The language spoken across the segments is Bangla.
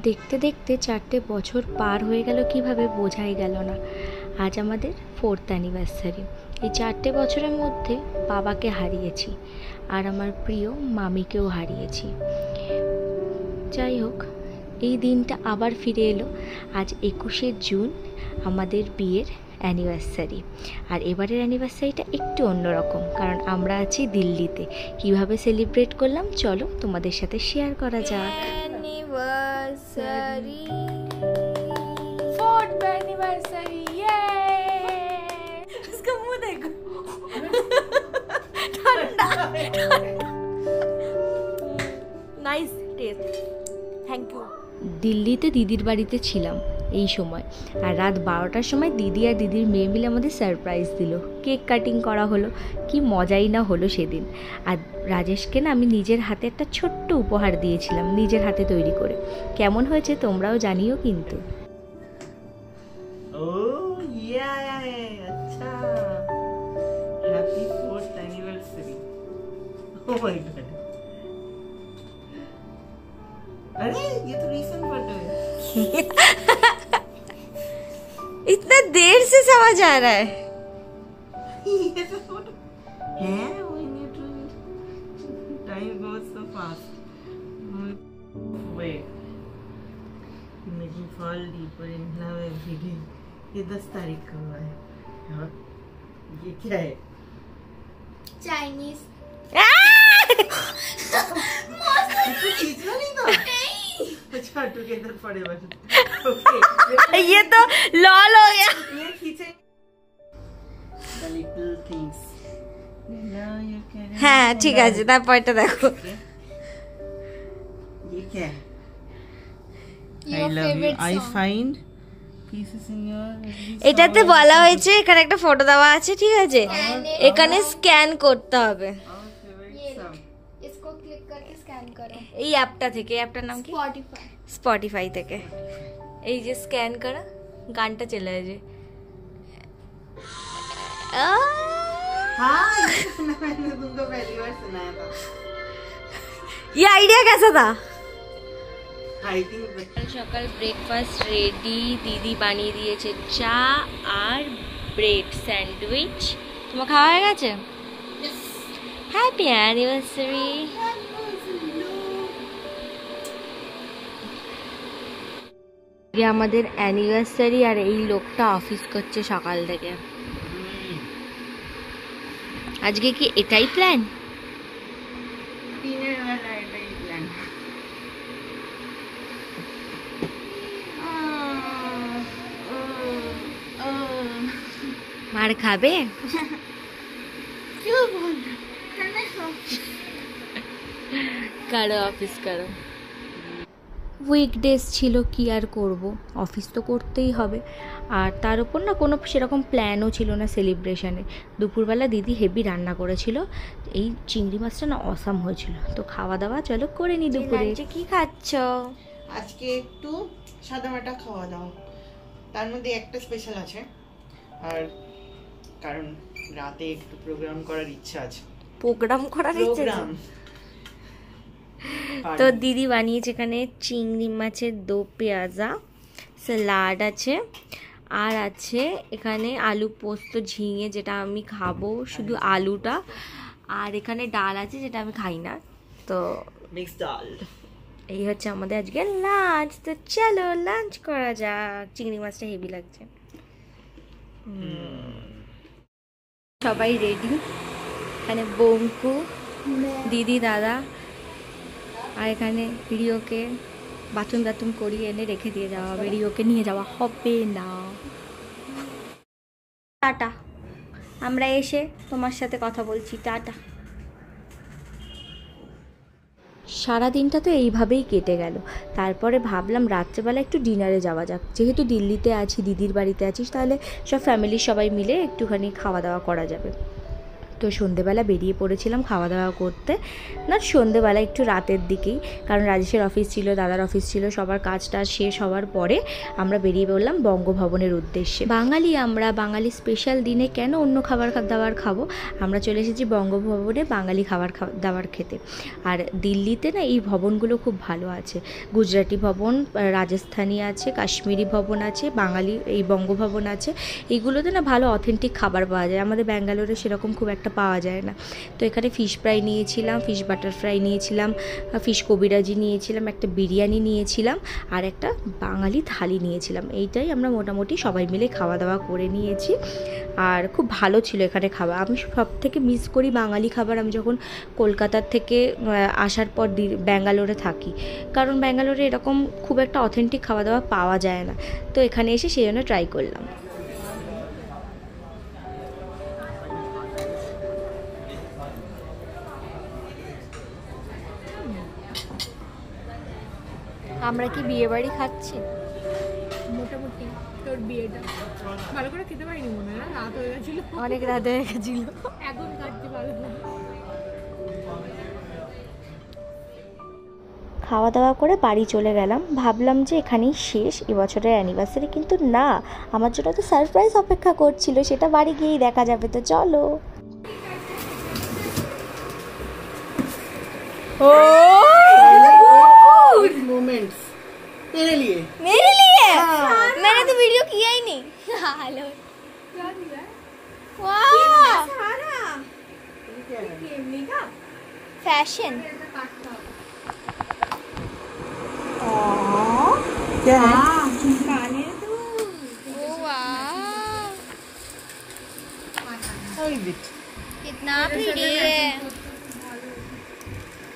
দেখতে দেখতে 4টে বছর পার হয়ে গেল কিভাবে বোঝাই গেল না। আজ আমাদের 4th অ্যানিভার্সারি। এই 4টে বছরের মধ্যে বাবাকে হারিয়েছি আর আমার প্রিয় মামিকেও হারিয়েছি। যাই হোক, এই দিনটা আবার ফিরে এলো। আজ 21শে জুন আমাদের বিয়ের অ্যানিভার্সারি। আর এবারের অ্যানিভার্সারিটা একটু অন্যরকম, কারণ আমরা আছি দিল্লিতে। কিভাবে সেলিব্রেট করলাম চলো তোমাদের সাথে শেয়ার করা যাক। অ্যানিভার্সারি, 4th অ্যানিভার্সারি, ये इसका मुंह देखो, ठंडा, नाइस टेस्ट, थैंक यू। দিল্লিতে দিদির বাড়িতে ছিলাম এই সময়, আর রাত 12টার সময় দিদি আর দিদির মেয়ে মিলে আমাদের সারপ্রাইজ দিল। কেক কাটিং করা হলো, কি মজাই না হলো সেদিন। আর রাজেশকে না আমি নিজের হাতে একটা ছোট্ট উপহার দিয়েছিলাম, নিজের হাতে তৈরি করে। কেমন হয়েছে তোমরাও জানিও কিন্তু। अच्छा, happy 4th anniversary. Oh my God, अरे ये तो रीसेंट फोटो है। इतना देर से समझ आ रहा है। ये तो फोटो है, we need to, time goes so fast. Wait, making fall deeper in love every day. ये 10 तारीख का हुआ है। हाँ, ये क्या है? चाइनीज। खींचना नहीं था। अच्छा, टुगेदर फॉरएवर। ओके, ये तो लॉल हो गया। ये खींचे। The little things. Now you can. হ্যাঁ ঠিক আছে, তারপরটা দেখো। ये क्या है? I love you. I find pieces in your. এটাতে বলা হয়েছে এখানে একটা ফটো দেওয়া আছে, ঠিক আছে, এখানে স্ক্যান করতে হবে। Our favorite song. इसको क्लिक करके स्कैन करो। এই অ্যাপটা থেকে, অ্যাপটার নাম কি? स्पॉटिफाई। স্পটিফাই থেকে। এই যে স্ক্যান করা, গানটা চলে আসে। हाँ, ये गाना मैंने तुमको पहली बार सुनाया था। ये आइडिया कैसा था? I think সকাল ব্রেকফাস্ট রেডি। দিদি বানিয়ে দিয়েছে চা আর ব্রেড স্যান্ডউইচ। তোমার খাওয়া হয়ে গেছে? Happy anniversary. আমাদের অ্যানিভার্সারি, আর এই লোকটা অফিস করছে সকাল থেকে। আজকে কি এটাই প্ল্যান? dinner वाला एटाई प्लान। মার খাবে? क्यों बोल रहा? करना है। কারো অফিস করো। উইকডেজ ছিল, কি আর করব, অফিস তো করতেই হবে। আর তার উপর না কোনো সেরকম প্ল্যানও ছিল না সেলিব্রেশনে। দুপুরবেলা দিদি হেভি রান্না করেছিল, এই চিংড়ি মাছটা না অসাম হয়েছিল। তো খাওয়া দাওয়া চলো করে নি দুপুরে। কি খাচ্ছ? আজকে একটু সাদামাটা খাওয়া দাওয়া, তার মধ্যে একটা স্পেশাল আছে। আর কারণ রাতে একটু প্রোগ্রাম করার ইচ্ছা আছে। প্রোগ্রাম করার ইচ্ছে আছে? প্রোগ্রাম তো দিদি বানিয়েছে এখানে চিংড়ি মাছের দো পেঁয়াজা, স্যালাড আছে, আর আছে এখানে আলু পোস্ত ঝিঙে, যেটা আমি খাবো শুধু আলুটা। আর এখানে ডাল আছে যেটা আমি খাই না। তো মিক্স ডাল। এই হচ্ছে আমাদের আজকে লাঞ্চ। তো চলো লাঞ্চ করা যাক। চিংড়ি মাছটা হেভি লাগছে। সবাই রেডি, এখানে বঙ্কু, দিদি, দাদা, আর এখানে রিওকে বাথরুম টাথরুম করিয়ে এনে রেখে দিয়ে যাওয়া হবে। রিওকে নিয়ে যাওয়া হবে না। টাটা, আমরা এসে তোমার সাথে কথা বলছি। টাটা। সারাদিনটা তো এইভাবেই কেটে গেল। তারপরে ভাবলাম রাত্রেবেলা একটু ডিনারে যাওয়া যাক। যেহেতু দিল্লিতে আছি, দিদির বাড়িতে আছিস, তাহলে সব ফ্যামিলির সবাই মিলে একটুখানি খাওয়া দাওয়া করা যাবে। তো তো সন্ধেবেলা বেরিয়ে পড়েছিলাম খাওয়া দাওয়া করতে, না সন্ধেবেলা একটু রাতের দিকেই, কারণ রাজেশের অফিস ছিল, দাদার অফিস ছিল, সবার কাজ টাজ শেষ হওয়ার পরে আমরা বেরিয়ে পড়লাম বঙ্গভবনের উদ্দেশ্যে। বাঙালি আমরা, বাঙালি স্পেশাল দিনে কেন অন্য খাবার দাবার খাবো, আমরা চলে এসেছি বঙ্গভবনে বাঙালি খাবার দাবার খেতে। আর দিল্লিতে না এই ভবনগুলো খুব ভালো আছে, গুজরাটি ভবন, রাজস্থানী আছে, কাশ্মীরি ভবন আছে, বাঙালি এই বঙ্গভবন আছে। এইগুলোতে না ভালো অথেন্টিক খাবার পাওয়া যায়, আমাদের ব্যাঙ্গালোরে সেরকম খুব একটা পাওয়া যায় না। তো এখানে ফিশ ফ্রাই নিয়েছিলাম, ফিশ বাটার ফ্রাই নিয়েছিলাম, ফিশ কবিরাজি নিয়েছিলাম, একটা বিরিয়ানি নিয়েছিলাম, আর একটা বাঙালি থালি নিয়েছিলাম। এইটাই আমরা মোটামুটি সবাই মিলে খাওয়া দাওয়া করে নিয়েছি, আর খুব ভালো ছিল এখানে খাবার। আমি সব থেকে মিস করি বাঙালি খাবার, আমি যখন কলকাতার থেকে আসার পর ব্যাঙ্গালোরে থাকি, কারণ ব্যাঙ্গালোরে এরকম খুব একটা অথেন্টিক খাওয়া দাওয়া পাওয়া যায় না। তো এখানে এসে সেই জন্য ট্রাই করলাম। আমরা কি বিয়ে বাড়ি খাচ্ছি? মোটামুটি তোর বিয়েটা ভালো করে খেতে পারিনি মনে হয়, না রাত হয়ে গেছিল, অনেক রাত হয়ে গেছিল। এখন কাটতে ভালো করে। খাওয়া দাওয়া করে বাড়ি চলে গেলাম, ভাবলাম যে এখানেই শেষ এবছরের অ্যানিভার্সারি, কিন্তু না, আমার জন্য তো সারপ্রাইজ অপেক্ষা করছিল, সেটা বাড়ি গিয়েই দেখা যাবে। তো চলো। मोमेंट्स तेरे लिए। मेरे लिए? मैंने तो वीडियो किया ही नहीं। हेलो फैशन क्या है? कितना प्रीटी है।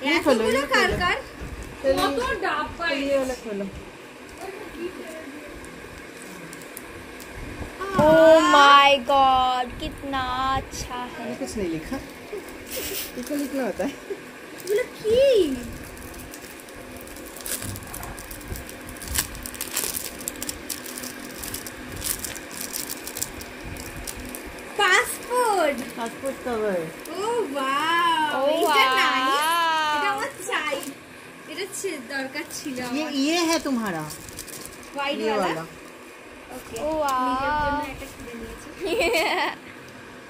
ये खोलो, ये खोलो। কত ডাব্বা ये वाला खोलो। ओह माय गॉड कितना अच्छा है। ये कुछ नहीं लिखा, इसको लिखना होता है। Passport. Passport cover. Oh wow এটা নাইস, এটা আমার চাই, এটা দরকার ছিল আমার। ये है तुम्हारा হোয়াইট ये वाला वाला ओके নিজের জন্য একটা কিনে নিয়েছি।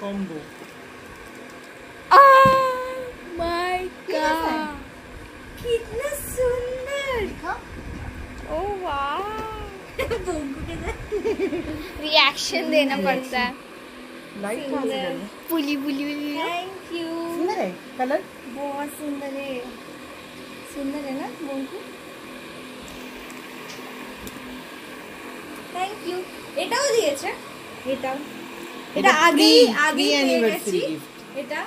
कॉम्बो। माय गॉड कितना सुंदर। ओह वाओ बोंगू के रिएक्शन देना पड़ता है। लाइट कहाँ से डाली? Puli Puli Puli thank you. सुंदर है कलर। बहुत सुंदर है, सुंदर है ना बोंगू। Thank you. এটাও দিয়েছে, এটাও, এটা আগেই আগেই পেয়ে গেছি এটা,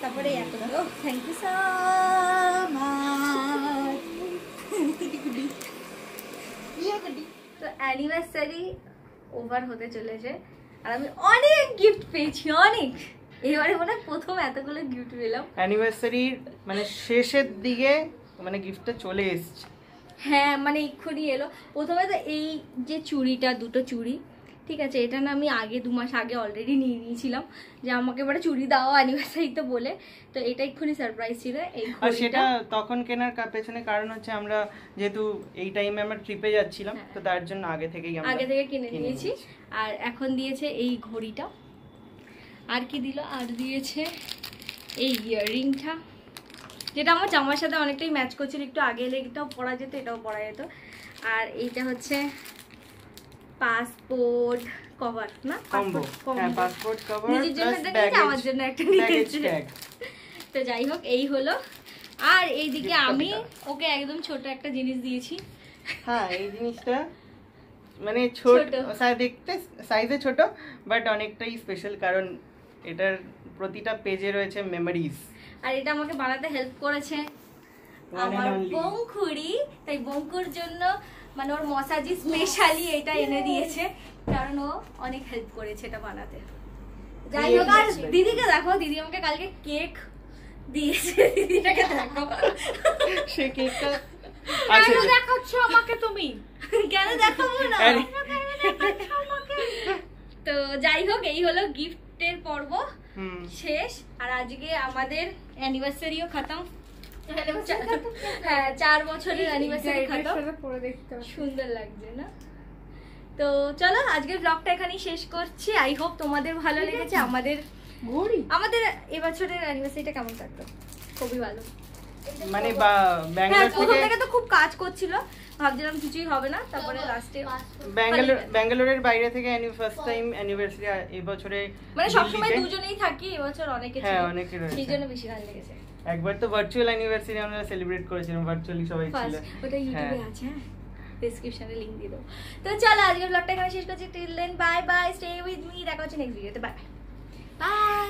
তারপরে এত দাও। Thank you so much. তো অ্যানিভার্সারি ওভার হতে চলেছে, আর আমি অনেক গিফট পেয়েছি, অনেক। এবারে মনে হয় প্রথম এতগুলো গিফট পেলাম। অ্যানিভার্সারির মানে শেষের দিকে মানে গিফটটা চলে এসেছে। হ্যাঁ মানে এক্ষুনি এলো। প্রথমে তো এই যে চুড়িটা, দুটো চুড়ি, ঠিক আছে, এটা না আমি আগে 2 মাস আগে অলরেডি নিয়ে নিয়েছিলাম, যে আমাকে এবারে চুড়ি দাও অ্যানিভার্সারিতে বলে। তো এটা এক্ষুনি সারপ্রাইজ ছিল। এই আর সেটা তখন কেনার পেছনে কারণ হচ্ছে আমরা যেহেতু এই টাইমে আমরা ট্রিপে যাচ্ছিলাম, তো তার জন্য আগে থেকেই আমরা আগে থেকে কিনে নিয়েছি। আর এখন দিয়েছে এই ঘড়িটা, আর কি দিল, আর দিয়েছে এই ইয়াররিংটা, যেটা আমার জামার সাথে অনেকটাই ম্যাচ করছিল। একটু আগে এলে এটাও পরা যেত, এটাও পরা যেত। আর এইটা হচ্ছে পাসপোর্ট কভার, না পাসপোর্ট কভার নিজের জন্য একটা নিয়েছে, আমার জন্য একটা নিয়েছে। তো যাই হোক এই হলো। আর এইদিকে আমি ওকে একদম ছোট একটা জিনিস দিয়েছি। হ্যাঁ এই জিনিসটা মানে ছোট দেখতে সাইজে ছোট, বাট অনেকটাই স্পেশাল, কারণ এটার প্রতিটা পেজে রয়েছে মেমোরিজ। আর এটা আমাকে বানাতে হেল্প করেছে আমার বংকুড়ি, তাই বংকুর জন্য মানে ওর মসাজি স্পেশালি এটা এনে দিয়েছে, কারণ ও অনেক হেল্প করেছে এটা বানাতে। যাই হোক, আর দিদিকে দেখো, দিদি আমাকে কালকে কেক দিয়েছে, দিদিটাকে দেখো। সে কেকটা কেন দেখাচ্ছ আমাকে তুমি? কেন দেখাবো না? তো যাই হোক এই হলো গিফটের পর্ব। শেষ। আর আজকে আমাদের অ্যানিভার্সারিও খতম। হ্যাঁ 4 বছরের অ্যানিভার্সারি খতম। পরে দেখতে সুন্দর লাগছে না? তো চলো আজকের ব্লগটা এখানেই শেষ করছি। আই হোপ তোমাদের ভালো লেগেছে। আমাদের এবছরের অ্যানিভার্সারিটা কেমন কাটলো? খুবই ভালো। মানে হ্যাঁ প্রথম থেকে তো খুব কাজ করছিল, ভাবছিলাম কিছুই হবে না, তারপরে লাস্টে ব্যাঙ্গালোরের বাইরে থেকে ফার্স্ট টাইম অ্যানিভার্সারি এবছরে, মানে সবসময় দুজনেই থাকি, এবছর অনেকে ছিল, হ্যাঁ অনেকে রয়েছে, সেই জন্য বেশি ভালো লেগেছে। একবার তো ভার্চুয়াল অ্যানিভার্সারি আমরা সেলিব্রেট করেছিলাম, ভার্চুয়ালি সবাই ছিল। ওটা ইউটিউবে আছে, হ্যাঁ ডেসক্রিপশনে লিংক দিয়ে দেবো। তো চলো আজকের ব্লগটা এখানে শেষ করছি। Till then bye bye, stay with me, দেখা হচ্ছে নেক্সট ভিডিওতে। Bye by.